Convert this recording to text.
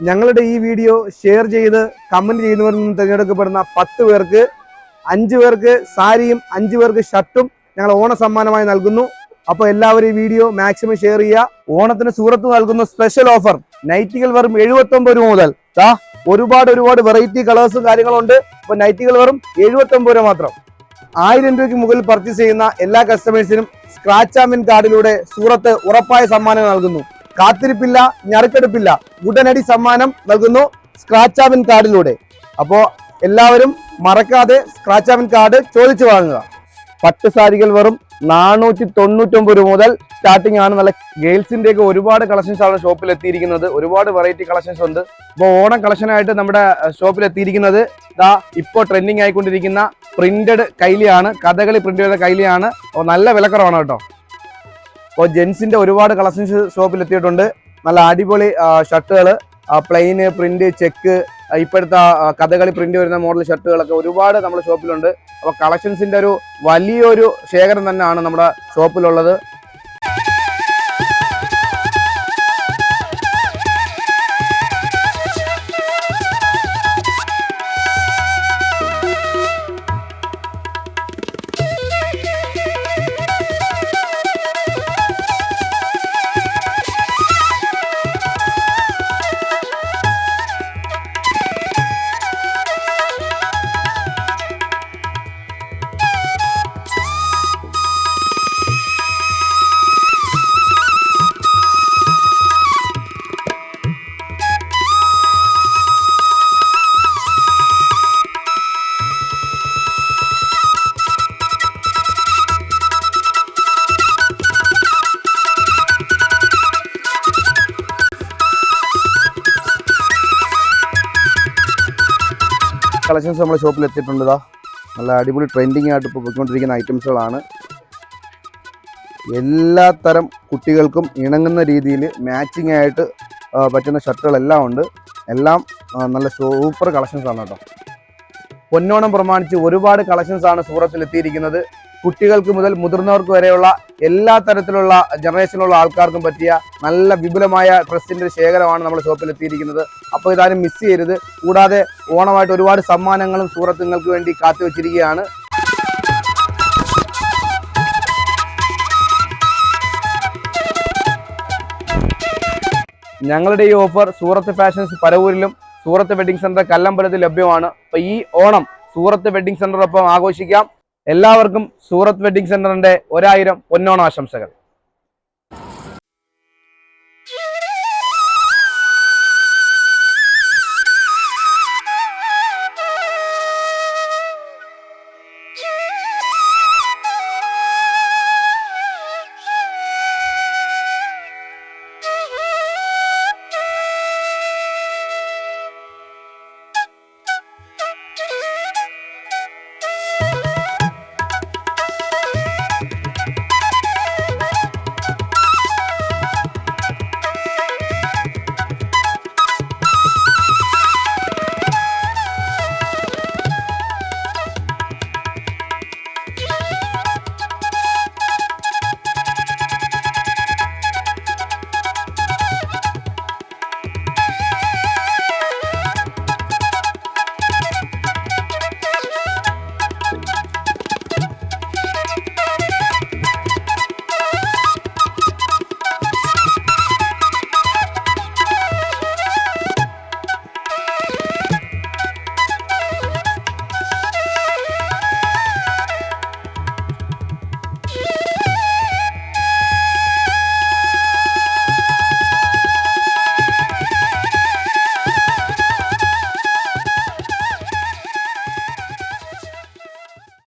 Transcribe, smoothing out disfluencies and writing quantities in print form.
ഞങ്ങളുടെ ഈ video share ചെയ്ത് കമന്റ് ചെയ്യുന്നവരിൽ നിന്ന് തിരഞ്ഞെടുക്കപ്പെടുന്ന 10 പേർക്ക് 5 പേർക്ക് സാരിയും 5 പേർക്ക് ഷർട്ടും ഞങ്ങൾ ഓണ സമ്മാനമായി നൽകുന്നു. അപ്പോൾ എല്ലാവരും ഈ വീഡിയോ മാക്സിമം ഷെയർ ചെയ്യുക. ഓണത്തിന് സൂറത്ത് നൽകുന്ന സ്പെഷ്യൽ ഓഫർ നൈറ്റികൾ വെറും 79 രൂപ മുതൽ. ഒരുപാട് വെറൈറ്റി കളേഴ്സും കാര്യങ്ങളുണ്ട്. അപ്പോൾ നൈറ്റികൾ വെറും 79 രൂപ മാത്രം. 1000 രൂപയ്ക്ക് മുകളിൽ പർച്ചേസ് ചെയ്യുന്ന എല്ലാ കസ്റ്റമേഴ്സിനും സ്ക്രാച്ച് ആൻഡ് വിൻ കാർഡിലൂടെ സൂറത്ത് ഉറപ്പായ സമ്മാനം നൽകുന്നു. കാത്തിരിപ്പില്ല, ഞറുക്കെടുപ്പില്ല, ഉടനടി സമ്മാനം നൽകുന്നു സ്ക്രാച്ച് ആൻഡ് വിൻ കാർഡിലൂടെ. അപ്പോൾ എല്ലാവരും മറക്കാതെ സ്ക്രാച്ച് ആൻഡ് വിൻ കാർഡ് ചോദിച്ചു വാങ്ങുക. പട്ട് സാരികൾ വെറും 499 രൂപ മുതൽ സ്റ്റാർട്ടിംഗ് ആണ്. നല്ല ഗേൾസിന്റെ ഒക്കെ ഒരുപാട് കളക്ഷൻസ് ആണ് ഷോപ്പിൽ എത്തിയിരിക്കുന്നത്. ഒരുപാട് വെറൈറ്റി കളക്ഷൻസ് ഉണ്ട്. ഇപ്പോൾ ഓണം കളക്ഷനായിട്ട് നമ്മുടെ ഷോപ്പിൽ എത്തിയിരിക്കുന്നത് ഇപ്പോൾ ട്രെൻഡിങ് ആയിക്കൊണ്ടിരിക്കുന്ന പ്രിന്റഡ് കൈലിയാണ്. കഥകളി പ്രിന്റ് ചെയ്ത കൈലിയാണ്. നല്ല വിലക്കുറവാണ് കേട്ടോ. അപ്പോൾ ജെൻസിന്റെ ഒരുപാട് കളക്ഷൻസ് ഷോപ്പിൽ എത്തിയിട്ടുണ്ട്. നല്ല അടിപൊളി ഷർട്ടുകൾ, പ്ലെയിന്, പ്രിന്റ്, ചെക്ക്, ഇപ്പോഴത്തെ കഥകളി പ്രിന്റ് വരുന്ന മോഡൽ ഷർട്ടുകളൊക്കെ ഒരുപാട് നമ്മുടെ ഷോപ്പിലുണ്ട്. അപ്പോൾ കളക്ഷൻസിന്റെ ഒരു വലിയൊരു ശേഖരം തന്നെയാണ് നമ്മുടെ ഷോപ്പിലുള്ളത്. കളക്ഷൻസ് നമ്മുടെ ഷോപ്പിൽ എത്തിയിട്ടുണ്ട്. നല്ല അടിപൊളി ട്രെൻഡിങ് ആയിട്ട് ഇപ്പോൾ പോയിക്കൊണ്ടിരിക്കുന്ന ഐറ്റംസുകളാണ്. എല്ലാ തരം കുട്ടികൾക്കും ഇണങ്ങുന്ന രീതിയിൽ മാച്ചിങ് ആയിട്ട് പറ്റുന്ന ഷർട്ടുകളെല്ലാം ഉണ്ട്. എല്ലാം നല്ല സൂപ്പർ കളക്ഷൻസ് ആണ് കേട്ടോ. പൊന്നോണം പ്രമാണിച്ച് ഒരുപാട് കളക്ഷൻസ് ആണ് സൂറത്തിൽ എത്തിയിരിക്കുന്നത്. കുട്ടികൾക്ക് മുതൽ മുതിർന്നവർക്ക് വരെയുള്ള എല്ലാ തരത്തിലുള്ള ജനറേഷനിലുള്ള ആൾക്കാർക്കും പറ്റിയ നല്ല വിപുലമായ ഡ്രസ്സിൻ്റെ ശേഖരമാണ് നമ്മുടെ ഷോപ്പിൽ എത്തിയിരിക്കുന്നത്. അപ്പോൾ ഇതാരും മിസ് ചെയ്യരുത്. കൂടാതെ ഓണമായിട്ട് ഒരുപാട് സമ്മാനങ്ങളും സൂറത്ത് നിങ്ങൾക്ക് വേണ്ടി കാത്തുവച്ചിരിക്കുകയാണ്. ഞങ്ങളുടെ ഈ ഓഫർ സൂറത്ത് ഫാഷൻസ് പരവൂരിലും സൂറത്ത് വെഡിങ് സെന്റർ കല്ലമ്പലത്തിൽ ലഭ്യമാണ്. അപ്പോൾ ഈ ഓണം സൂറത്ത് വെഡിങ് സെന്ററൊപ്പം ആഘോഷിക്കാം. എല്ലാവർക്കും സൂറത്ത് വെഡിങ് സെന്ററിന്റെ 1000 പൊന്നോണ ആശംസകൾ.